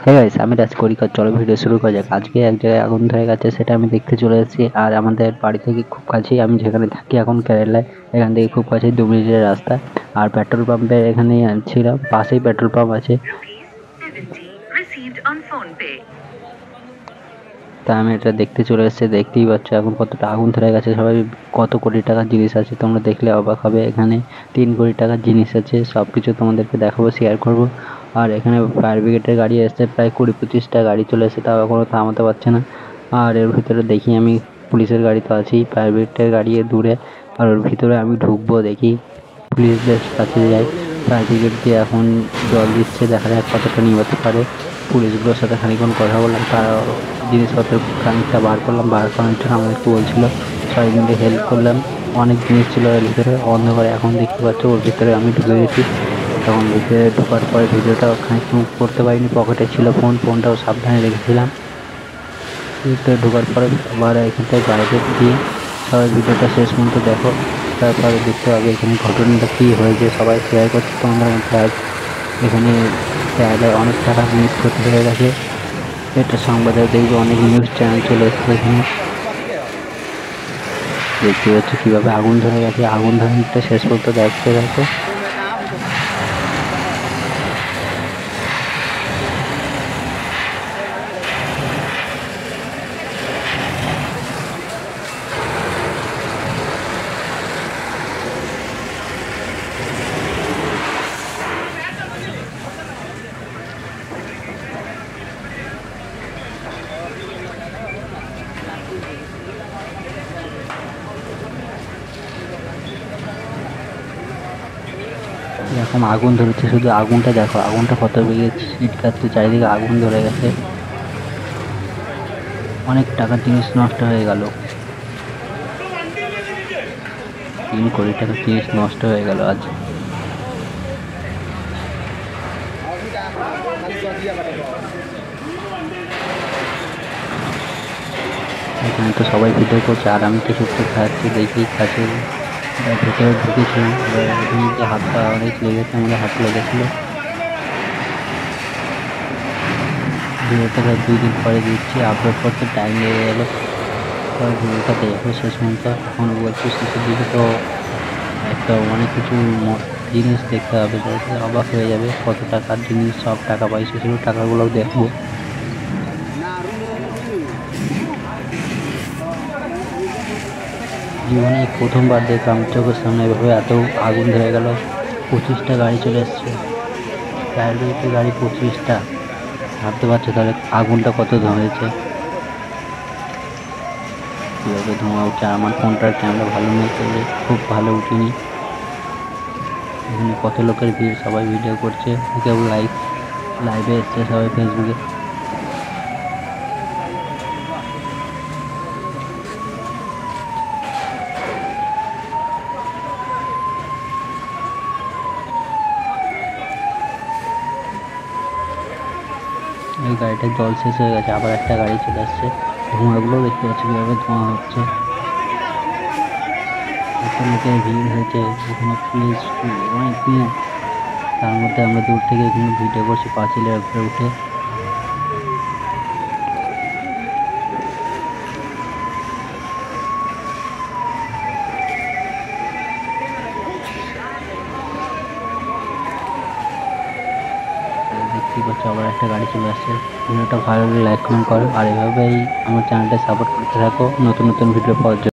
হ্যাঁ গাইস, আমি রাজ করিকার। চলো ভিডিও শুরু করা যাক। আজকে এক জায়গায় আগুন ধরে গেছে, সেটা আমি দেখতে চলে এসেছি। আর আমাদের বাড়ি থেকে খুব কাছেই, আমি যেখানে থাকি এখন কেরালায়, এখান থেকে খুব কাছেই 2 মিনিটের রাস্তা। আর পেট্রোল পাম্পের এখানেই ছিলাম, পাশেই পেট্রোল পাম্প আছে। তা আমি এটা দেখতে চলে এসেছি। দেখতেই পাচ্ছ এখন কতটা আগুন ধরে গেছে। সবাই কত কোটি টাকার জিনিস আছে, তোমরা দেখলে অবাক হবে। এখানে 3 কোটি টাকার জিনিস আছে, সবকিছু তোমাদেরকে দেখাবো, শেয়ার করব। আর এখানে ফায়ার ব্রিগেডের গাড়ি এসছে, প্রায় 20-25টা গাড়ি চলে এসেছে, তাও এখনো থামাতে পারছে না। আর এর ভিতরে দেখি আমি পুলিশের গাড়ি তো আছেই, ফায়ার ব্রিগেডের গাড়ি দূরে। আর ওর ভিতরে আমি ঢুকবো, দেখি পুলিশদের কাছে যাই। ফায়ার ব্রিগেড দিয়ে এখন জল দিচ্ছে, দেখা যাক কতটা নিভাতে পারে। পুলিশগুলোর সাথে খানিকক্ষণ কথা বললাম, তারা জিনিসপত্র খানিকটা বার করলাম, বার করার জন্য আমাদেরকে বলছিল। সবাই মিলে হেল্প করলাম। অনেক জিনিস ছিল এর ভিতরে অন্ধকারে, এখন দেখতে পাচ্ছ ওর ভিতরে আমি ঢুকে গেছি। তখন ভিতরে ঢোকার পরে ভিডিওটা খানিকক্ষণ করতে পারিনি, পকেটে ছিল ফোনটাও সাবধানে রেখেছিলাম। ভিতরে ঢোকার পরে আবার এখান থেকে বাইরে দিয়ে সবাই ভিডিওটা শেষ পর্যন্ত দেখো, তারপরে দেখতে পাবে এখানে ঘটনাটা কী হয়েছে। সবাই শেয়ার করছে তোমাদের মধ্যে। আজ এখানে কেরালায় অনেক টাকা জিনিস ক্ষতি হয়ে গেছে। এটা সংবাদে দেখবে, অনেক নিউজ চ্যানেল চলে এসছে এখানে। দেখতে পাচ্ছ কীভাবে আগুন ধরে গেছে। আগুন ধরনটা শেষ পর্যন্ত দেখতে দেখো। এরকম আগুন ধরেছে, শুধু আগুনটা দেখো, আগুনটা কত বেগে ছিটকাচ্ছে, চারিদিকে আগুন ধরে গেছে। অনেক টাকার জিনিস নষ্ট হয়ে গেল। 3 কোটি টাকার জিনিস নষ্ট হয়ে গেল আজ। এখানে তো সবাই ভিডিও করছে, আর আমি তো চুপচাপ খাচ্ছি, দেখি কাছে ভেতরে ঢুকেছিলাম। এবার যে হাতটা অনেক লেগেছে, আমাদের হাত লেগেছিলো। ভিডিওটা 2 দিন পরে দিচ্ছি, আপলোড করতে টাইম লেগে গেলো। সবাই ভিডিওটা দেখো শেষ পর্যন্ত। এখন বলছি শেষের দিকে তো একটা অনেক কিছু জিনিস দেখতে হবে, যাতে অবাক হয়ে যাবে কত টাকার জিনিস, সব টাকা পয়সা ছিল, টাকাগুলোও দেখবো। জীবনে এই প্রথমবার দেখলাম চোখের সামনে এভাবে এত আগুন ধরে গেল। 25টা গাড়ি চলে এসছে, ফায়ার ব্রিগেডের গাড়ি 25টা। ভাবতে পারছো তাহলে আগুনটা কত ধরেছে, কীভাবে ধোঁয়া উঠছে। আমার ফোনটার ক্যামেরা ভালো নেই, তাহলে খুব ভালো উঠিনি। এখানে কত লোকের ভিড়, সবাই ভিডিও করছে, কেউ লাইভে এসছে সবাই ফেসবুকে। এই গাড়িটার জল শেষ হয়ে গেছে, আবার একটা গাড়ি চলে আসছে। ধোঁয়াগুলো দেখতে পাচ্ছি কীভাবে ধোঁয়া হচ্ছে। এত লোকের ভিড় হয়েছে এখানে, পুলিশ অনেক ভিড়। তার মধ্যে আমরা দূর থেকে এখানে ভিডিও করছি পাঁচিলের উপরে উঠে। দেখতেই পাচ্ছ আবার একটা গাড়ি চলে আসছে। ভিডিওটা ভালো লাগলে লাইক কমেন্ট করো, আর এভাবেই আমার চ্যানেলটা সাপোর্ট করতে থাকো নতুন নতুন ভিডিও পাওয়ার জন্য।